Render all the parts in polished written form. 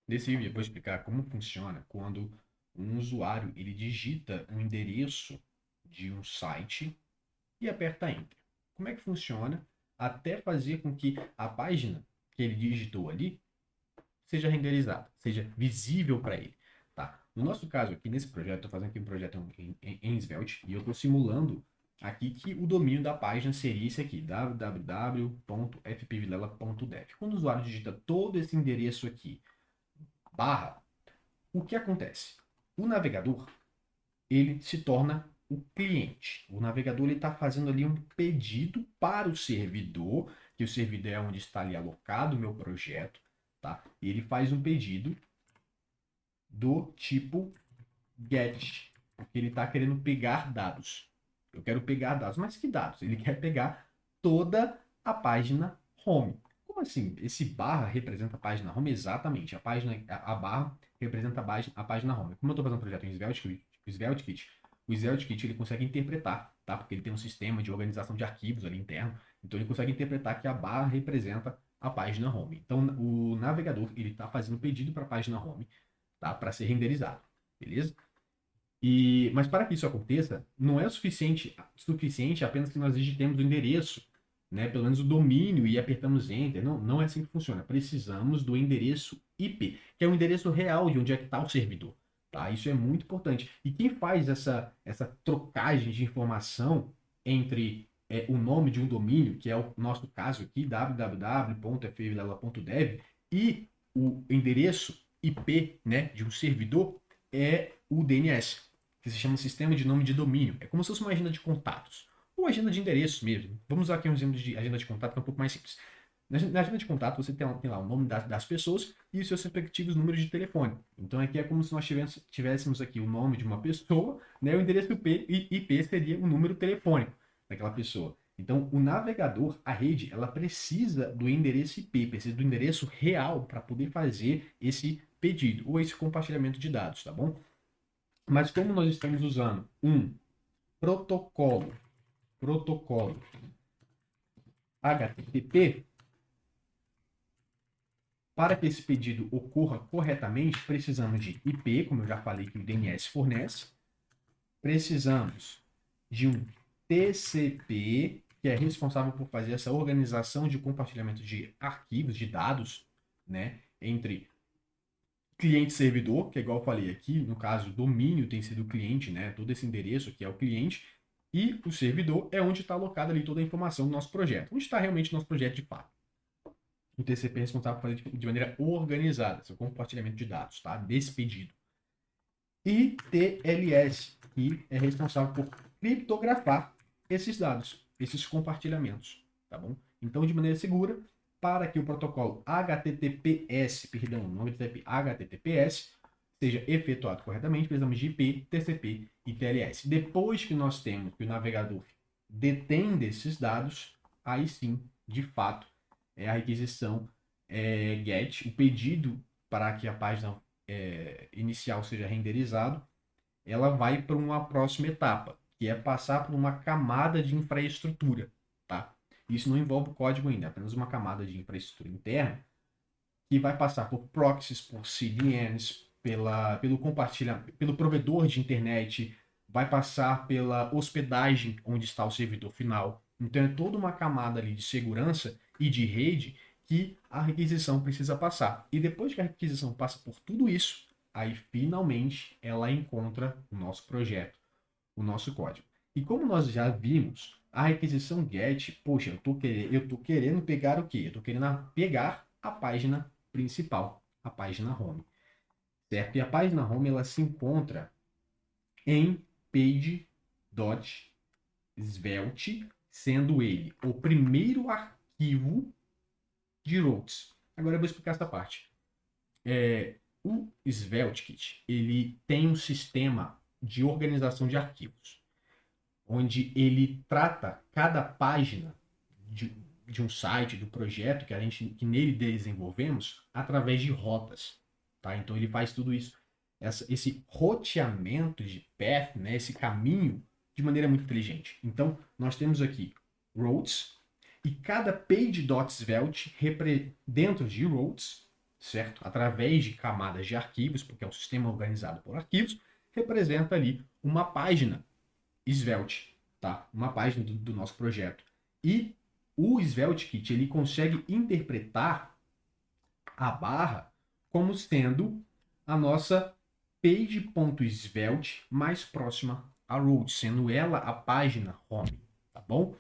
Nesse vídeo eu vou explicar como funciona quando um usuário ele digita um endereço de um site e aperta Enter. Como é que funciona até fazer com que a página que ele digitou ali seja renderizada, seja visível para ele. Tá? No nosso caso aqui, nesse projeto, estou fazendo aqui um projeto em Svelte e eu estou simulando aqui que o domínio da página seria esse aqui, www.fpvilela.dev. Quando o usuário digita todo esse endereço aqui, barra, o que acontece? O navegador, ele se torna o cliente. O navegador está fazendo ali um pedido para o servidor, que o servidor é onde está ali alocado o meu projeto, tá? E ele faz um pedido do tipo get, porque ele está querendo pegar dados. Eu quero pegar dados, mas que dados? Ele quer pegar toda a página home. Como assim? Esse barra representa a página home? Exatamente. A barra representa a página home. Como eu estou fazendo um projeto em o Svelte Kit ele consegue interpretar, tá? Porque ele tem um sistema de organização de arquivos ali interno. Então ele consegue interpretar que a barra representa a página home. Então o navegador ele está fazendo um pedido para a página home, tá? Para ser renderizado, beleza? Mas para que isso aconteça, não é suficiente apenas que nós digitemos o endereço, né, pelo menos o domínio e apertamos Enter. Não, não é assim que funciona. Precisamos do endereço IP, que é o endereço real de onde é que está o servidor. Tá? Isso é muito importante. E quem faz essa trocagem de informação entre o nome de um domínio, que é o nosso caso aqui, www.fvilela.dev, e o endereço IP, né, de um servidor, é o DNS, que se chama Sistema de Nome de Domínio. É como se fosse uma agenda de contatos, ou agenda de endereços mesmo. Vamos usar aqui um exemplo de agenda de contato que é um pouco mais simples. Na agenda de contato, você tem lá o nome das pessoas e os seus respectivos números de telefone. Então, aqui é como se nós tivéssemos aqui o nome de uma pessoa, né, o endereço IP seria o número telefônico daquela pessoa. Então, o navegador, a rede, ela precisa do endereço IP, precisa do endereço real para poder fazer esse pedido ou esse compartilhamento de dados, tá bom? Mas como nós estamos usando um protocolo HTTP, para que esse pedido ocorra corretamente, precisamos de IP, como eu já falei que o DNS fornece, precisamos de um TCP, que é responsável por fazer essa organização de compartilhamento de arquivos, de dados, né, entre cliente e servidor, que é igual eu falei aqui, no caso, o domínio tem sido o cliente, né, todo esse endereço aqui é o cliente, e o servidor é onde está alocada ali toda a informação do nosso projeto, onde está realmente o nosso projeto de fato. O TCP é responsável por fazer de maneira organizada, seu compartilhamento de dados, tá? Desse pedido. E TLS, que é responsável por criptografar esses dados, esses compartilhamentos, tá bom? Então, de maneira segura, para que o protocolo HTTPS, perdão, o nome do TCP HTTPS, seja efetuado corretamente, precisamos de IP, TCP e TLS. Depois que nós temos que o navegador detém desses dados, aí sim, de fato, é a requisição GET, o pedido para que a página inicial seja renderizado, ela vai para uma próxima etapa, que é passar por uma camada de infraestrutura, tá? Isso não envolve código ainda, é apenas uma camada de infraestrutura interna que vai passar por proxies, por CDNs, pelo provedor de internet, vai passar pela hospedagem onde está o servidor final. Então é toda uma camada ali de segurança e de rede que a requisição precisa passar. E depois que a requisição passa por tudo isso, aí finalmente ela encontra o nosso projeto, o nosso código. E como nós já vimos, a requisição GET, poxa, eu tô querendo pegar o quê? Eu tô querendo pegar a página principal, a página home, certo? E a página home ela se encontra em page.svelte, sendo ele o primeiro arquivo de routes. Agora eu vou explicar essa parte. O SvelteKit ele tem um sistema de organização de arquivos, onde ele trata cada página de, de um site, do projeto que nele desenvolvemos, através de rotas. Tá? Então ele faz tudo isso, esse roteamento de path, né, esse caminho, de maneira muito inteligente. Então nós temos aqui routes, e cada page.svelte, dentro de routes, certo? Através de camadas de arquivos, porque é um sistema organizado por arquivos, representa ali uma página Svelte, tá? Uma página do nosso projeto. E o SvelteKit, ele consegue interpretar a barra como sendo a nossa page.svelte mais próxima a root, sendo ela a página home, tá bom?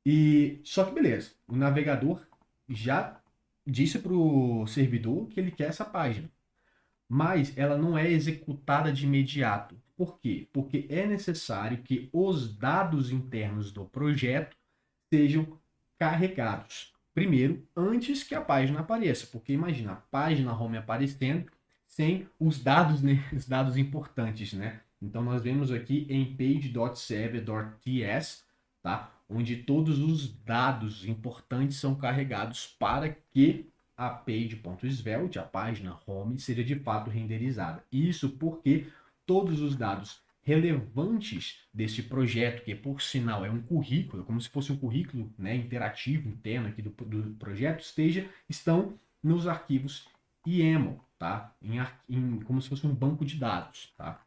E só que beleza, o navegador já disse para o servidor que ele quer essa página, mas ela não é executada de imediato. Por quê? Porque é necessário que os dados internos do projeto sejam carregados primeiro, antes que a página apareça, porque imagina a página home aparecendo sem os dados, né, os dados importantes, né? Então nós vemos aqui em page.server.ts, tá? Onde todos os dados importantes são carregados para que a page.svelte, a página home, seja de fato renderizada. Isso porque todos os dados relevantes desse projeto, que por sinal é um currículo, como se fosse um currículo, né, interativo interno aqui do projeto, estão nos arquivos YAML, tá? Como se fosse um banco de dados, tá?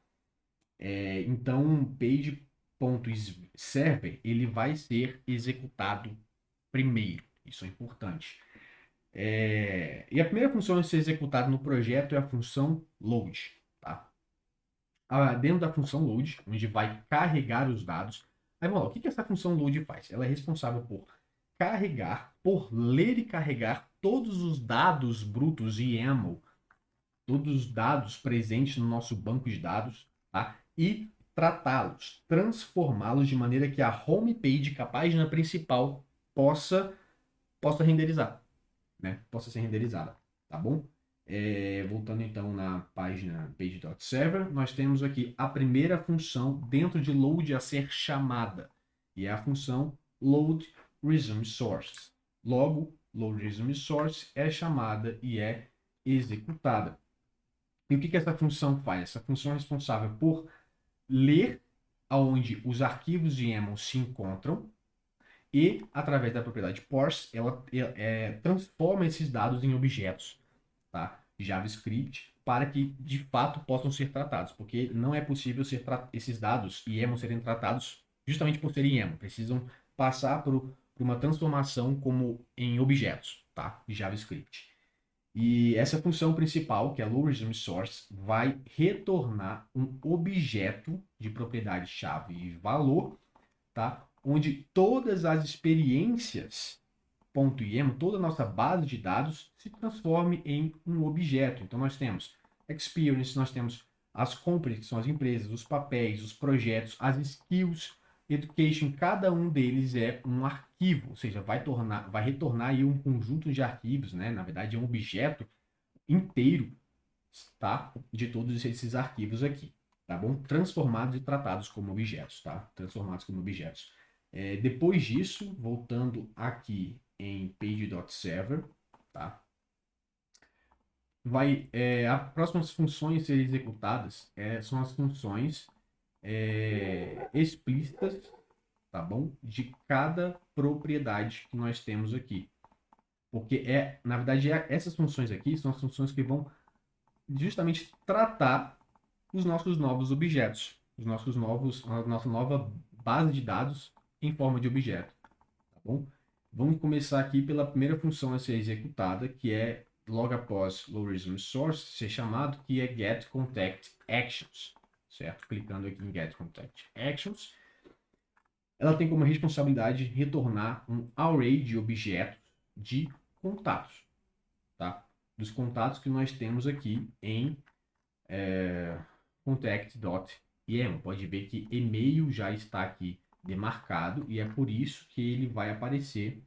Então, page.server ele vai ser executado primeiro. Isso é importante. E a primeira função a ser executada no projeto é a função load, tá? Dentro da função load, onde vai carregar os dados. Aí vamos lá, o que essa função load faz? Ela é responsável por carregar, por ler e carregar todos os dados brutos YAML, todos os dados presentes no nosso banco de dados, tá? E tratá-los, transformá-los de maneira que a homepage, que a página principal, possa renderizar, né? Possa ser renderizada, tá bom? Voltando então na página page.server, nós temos aqui a primeira função dentro de load a ser chamada, e é a função load resume source. Logo, load resume source é chamada e é executada. E o que essa função faz? Essa função é responsável por ler aonde os arquivos YAML se encontram e, através da propriedade parse, ela transforma esses dados em objetos, tá? JavaScript, para que de fato possam ser tratados, porque não é possível esses dados YAML serem tratados justamente por serem YAML, precisam passar por uma transformação como em objetos, tá? De JavaScript. E essa função principal, que é a load resume source, vai retornar um objeto de propriedade-chave e valor, tá? Onde todas as experiências .yaml, toda a nossa base de dados, se transforme em um objeto. Então, nós temos experience, nós temos as companies, que são as empresas, os papéis, os projetos, as skills, education, cada um deles é um arquivo, ou seja, vai retornar aí um conjunto de arquivos, né? Na verdade, é um objeto inteiro, tá? De todos esses arquivos aqui, tá bom? Transformados e tratados como objetos, tá? Transformados como objetos. Depois disso, voltando aqui em page.server, tá? As próximas funções a serem executadas são as funções explícitas, tá bom? De cada propriedade que nós temos aqui. Porque, na verdade, essas funções aqui são as funções que vão justamente tratar os nossos novos objetos, a nossa nova base de dados em forma de objeto, tá bom? Vamos começar aqui pela primeira função a ser executada, que é logo após load resume source ser chamado, que é get contact actions, certo? Clicando aqui em get contact actions, ela tem como responsabilidade retornar um array de objetos de contatos, tá? Dos contatos que nós temos aqui em contact.yaml. Pode ver que e-mail já está aqui demarcado e é por isso que ele vai aparecer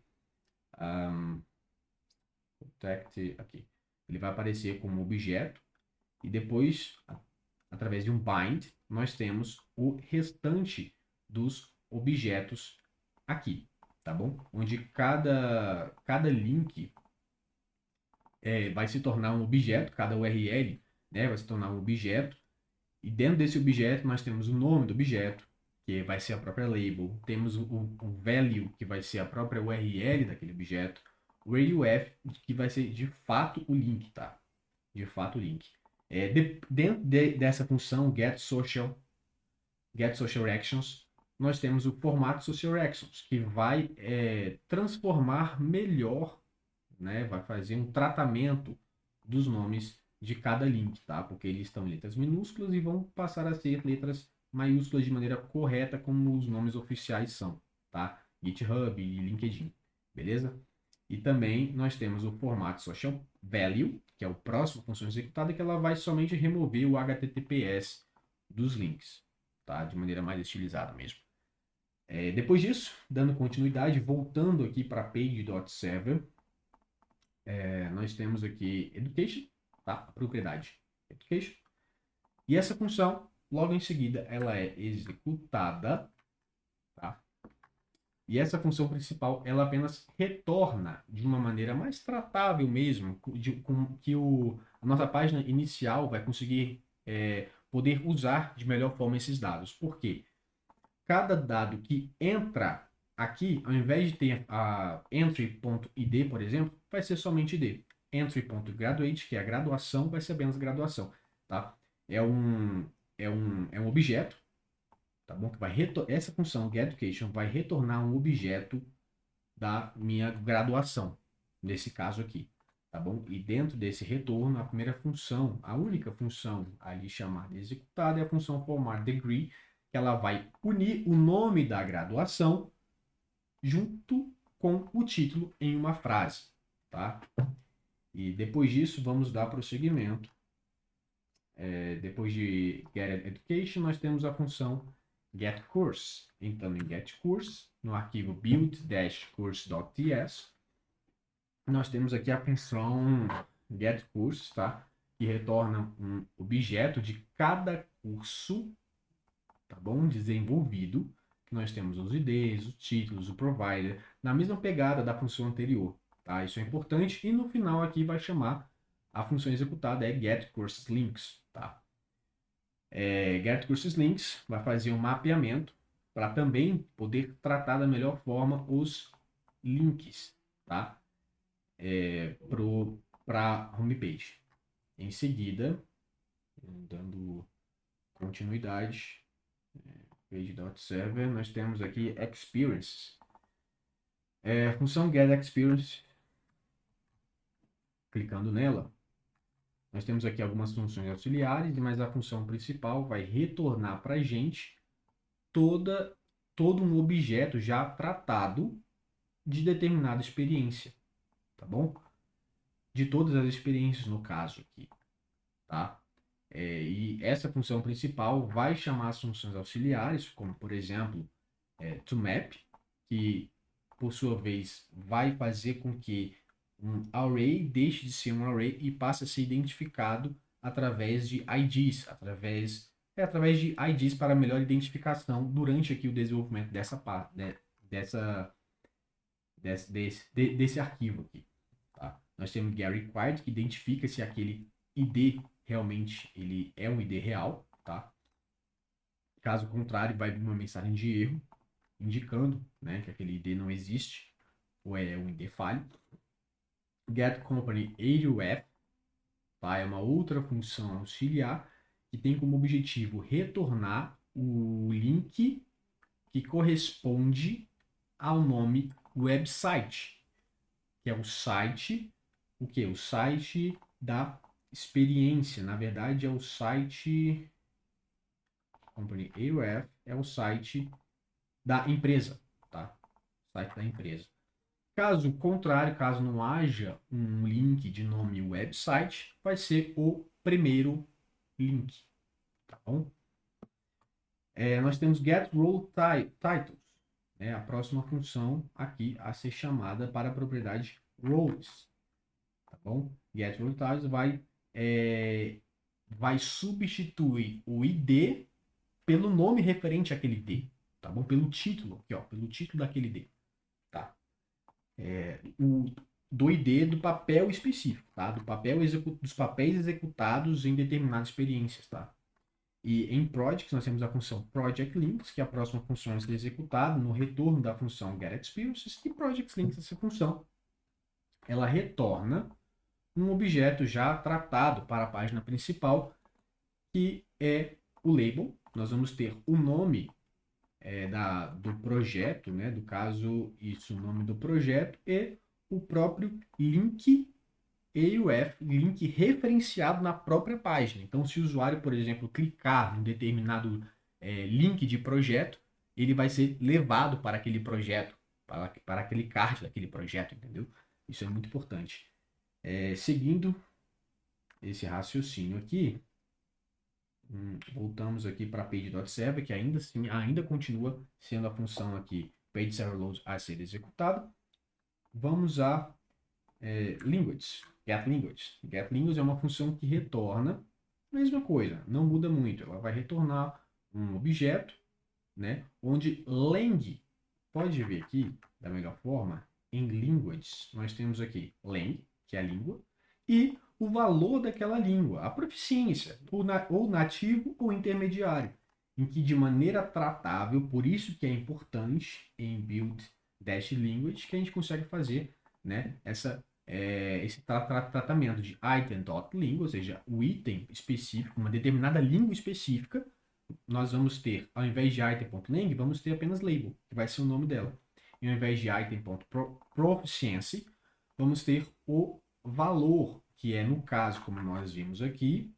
contact aqui. Ele vai aparecer como objeto e depois, através de um bind, nós temos o restante dos objetos aqui, tá bom? Onde cada link vai se tornar um objeto, cada URL, né, vai se tornar um objeto. E dentro desse objeto nós temos o nome do objeto, que vai ser a própria label. Temos o value, que vai ser a própria URL daquele objeto. radio F, que vai ser de fato o link, tá? De fato o link. Dentro dessa função get social actions, nós temos o formato social actions, que vai transformar melhor, né? Vai fazer um tratamento dos nomes de cada link, tá? Porque eles estão em letras minúsculas e vão passar a ser letras maiúsculas de maneira correta, como os nomes oficiais são, tá? GitHub e LinkedIn, beleza? E também nós temos o formato social value, que é o próximo função executada, que ela vai somente remover o HTTPS dos links, tá? De maneira mais estilizada mesmo. Depois disso, dando continuidade, voltando aqui para page.server, nós temos aqui education, tá? A propriedade education. E essa função, logo em seguida, ela é executada, tá? E essa função principal, ela apenas retorna de uma maneira mais tratável mesmo, com que a nossa página inicial vai conseguir poder usar de melhor forma esses dados. Por quê? Cada dado que entra aqui, ao invés de ter a entry.id, por exemplo, vai ser somente id. Entry.graduate, que é a graduação, vai ser apenas graduação, tá? É um objeto, tá bom? Que vai essa função getEducation vai retornar um objeto da minha graduação, nesse caso aqui, tá bom? E dentro desse retorno, a primeira função, a única função ali chamada executada é a função formar degree, que ela vai unir o nome da graduação junto com o título em uma frase, tá? E depois disso, vamos dar prosseguimento. Depois de getEducation, nós temos a função getCourse. Então, em getCourse, no arquivo build-course.ts, nós temos aqui a função getCourse, tá? Que retorna um objeto de cada curso, tá bom? Desenvolvido. Nós temos os IDs, os títulos, o provider, na mesma pegada da função anterior, tá? Isso é importante. E no final aqui vai chamar a função executada é getCourseLinks, tá? getCourseLinks vai fazer um mapeamento para também poder tratar da melhor forma os links, tá? Para a homepage. Em seguida, dando continuidade, page.server, nós temos aqui experience. Função getExperience, clicando nela, nós temos aqui algumas funções auxiliares, mas a função principal vai retornar para a gente todo um objeto já tratado de determinada experiência, tá bom? De todas as experiências no caso aqui, tá? E essa função principal vai chamar as funções auxiliares, como por exemplo, toMap, que por sua vez vai fazer com que um array deixe de ser um array e passe a ser identificado através de IDs, através de IDs para melhor identificação durante aqui o desenvolvimento dessa parte, né, desse arquivo aqui. Tá? Nós temos getRequired, que identifica se aquele ID realmente ele é um ID real, tá? Caso contrário, vai vir uma mensagem de erro indicando, né, que aquele ID não existe ou é um ID falho. getCompany_AUF, tá? É uma outra função auxiliar que tem como objetivo retornar o link que corresponde ao nome website, que é o site, o que? O site da experiência. Na verdade, é o site Company AUF, é o site da empresa, tá? Site da empresa. Caso contrário, caso não haja um link de nome website, vai ser o primeiro link, tá bom? Nós temos getRoleTitles, né? A próxima função aqui a ser chamada para a propriedade roles, tá bom? getRoleTitles vai substituir o ID pelo nome referente àquele ID, tá bom? Pelo título aqui, ó, pelo título daquele ID, tá? Do ID do papel específico, tá? Dos papéis executados em determinadas experiências, tá? E em Projects nós temos a função ProjectLinks, que é a próxima função a ser executada no retorno da função getExperiences, e ProjectLinks, essa função, ela retorna um objeto já tratado para a página principal, que é o label. Nós vamos ter o nome do projeto, né? Do caso, isso, o nome do projeto e o próprio link AUF, link referenciado na própria página. Então, se o usuário, por exemplo, clicar em determinado link de projeto, ele vai ser levado para aquele projeto, para aquele card daquele projeto, entendeu? Isso é muito importante. Seguindo esse raciocínio aqui, voltamos aqui para page.server, que ainda continua sendo a função aqui page.serverLoad a ser executada. Vamos a language, getLanguage. GetLanguage é uma função que retorna a mesma coisa, não muda muito. Ela vai retornar um objeto, né, onde lang, pode ver aqui da melhor forma, em language, nós temos aqui lang, que é a língua, e o valor daquela língua, a proficiência, ou nativo ou intermediário, em que de maneira tratável, por isso que é importante em build-language, que a gente consegue fazer, né, esse tratamento de item.lang, ou seja, o item específico, uma determinada língua específica, nós vamos ter, ao invés de item.lang, vamos ter apenas label, que vai ser o nome dela. E ao invés de item.proficiency, vamos ter o valor, que é, no caso, como nós vimos aqui,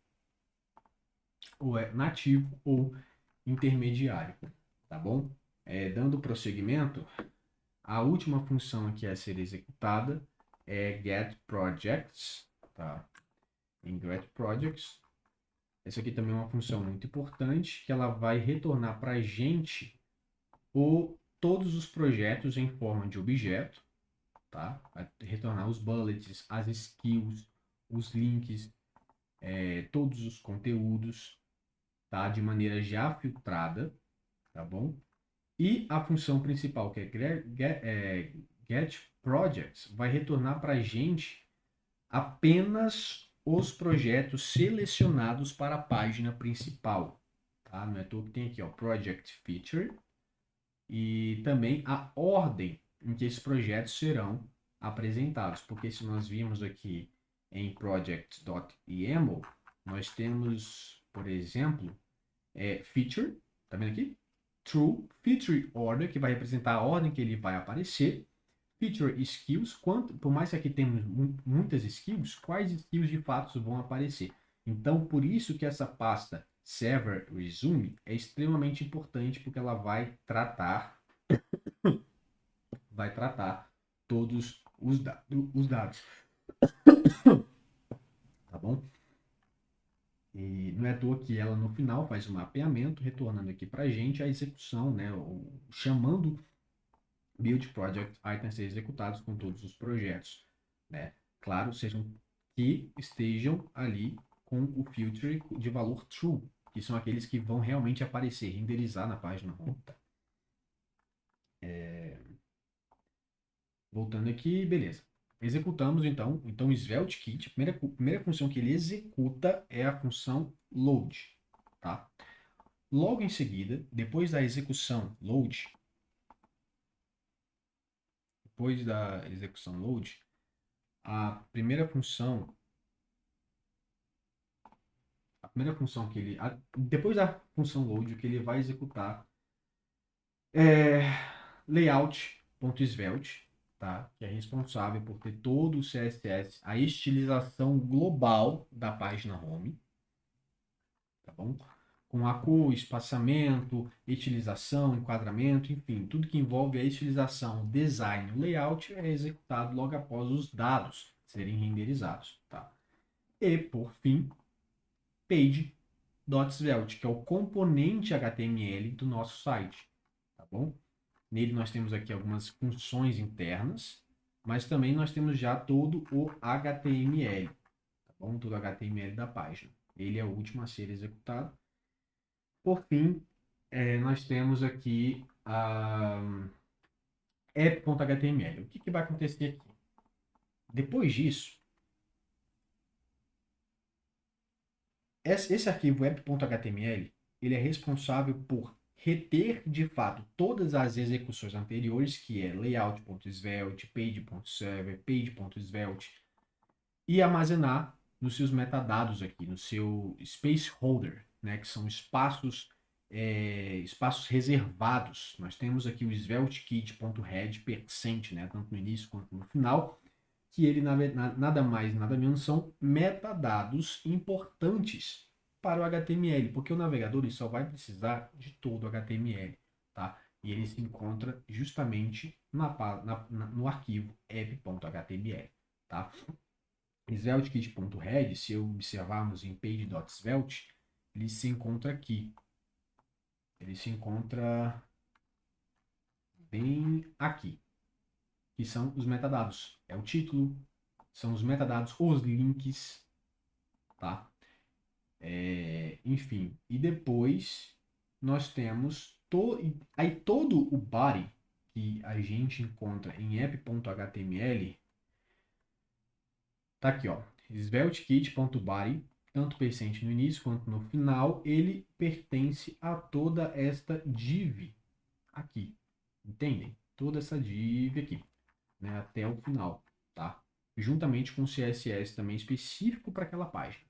ou é nativo ou intermediário, tá bom? Dando prosseguimento, a última função aqui a ser executada é getProjects, tá? Em getProjects, essa aqui também é uma função muito importante, que ela vai retornar para a gente todos os projetos em forma de objeto, tá? Vai retornar os bullets, as skills, os links, todos os conteúdos, tá? De maneira já filtrada, tá bom? E a função principal, que é getProjects, vai retornar para a gente apenas os projetos selecionados para a página principal, tá? Não é à toa que tem aqui, ó, Project Feature, e também a ordem em que esses projetos serão apresentados, porque se nós vimos aqui em project.yaml, nós temos, por exemplo, feature, tá vendo aqui? True, feature order, que vai representar a ordem que ele vai aparecer, feature skills, por mais que aqui temos muitas skills, quais skills de fato vão aparecer. Então, por isso que essa pasta server resume é extremamente importante, porque ela vai tratar todos os dados. Tá bom? E não é à toa que ela no final faz um mapeamento, retornando aqui para a gente a execução, né, chamando build project items a ser executados com todos os projetos, né? Claro, sejam que estejam ali com o filter de valor true, que são aqueles que vão realmente aparecer, renderizar na página home. Voltando aqui, beleza. Executamos então o Svelte Kit, a primeira função que ele executa é a função load, tá? Logo em seguida, depois da execução load, a primeira função que ele, depois da função load, o que ele vai executar é layout.svelte, tá? Que é responsável por ter todo o CSS, a estilização global da página home, tá bom? Com a cor, espaçamento, estilização, enquadramento, enfim, tudo que envolve a estilização, design, o layout é executado logo após os dados serem renderizados, tá? E, por fim, page.svelte, que é o componente HTML do nosso site, tá bom? Nele nós temos aqui algumas funções internas, mas também nós temos já todo o HTML, tá bom? Todo o HTML da página. Ele é o último a ser executado. Por fim, nós temos aqui a app.html. O que vai acontecer aqui? Depois disso, esse arquivo app.html, ele é responsável por reter de fato todas as execuções anteriores, que é layout.svelte, page.server, page.svelte, e armazenar nos seus metadados aqui, no seu space holder, né, que são espaços reservados. Nós temos aqui o sveltekit.head%, né, tanto no início quanto no final, que ele nada mais, nada menos são metadados importantes para o HTML, porque o navegador ele só vai precisar de todo o HTML, tá? E ele se encontra justamente no arquivo app.html, tá? SvelteKit.head, se observarmos em page.svelte, ele se encontra aqui. Ele se encontra bem aqui, que são os metadados. É o título, são os metadados, os links, tá? Enfim, e depois nós temos aí todo o body que a gente encontra em app.html tá aqui, ó. SvelteKit.body, tanto percente no início quanto no final, ele pertence a toda esta div aqui. Entendem? Toda essa div aqui, né, até o final, tá? Juntamente com o CSS também específico para aquela página,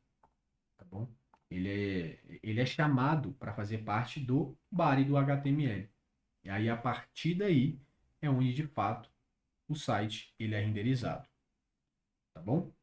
tá bom? Ele é chamado para fazer parte do body do HTML. E aí, a partir daí, é onde, de fato, o site ele é renderizado. Tá bom?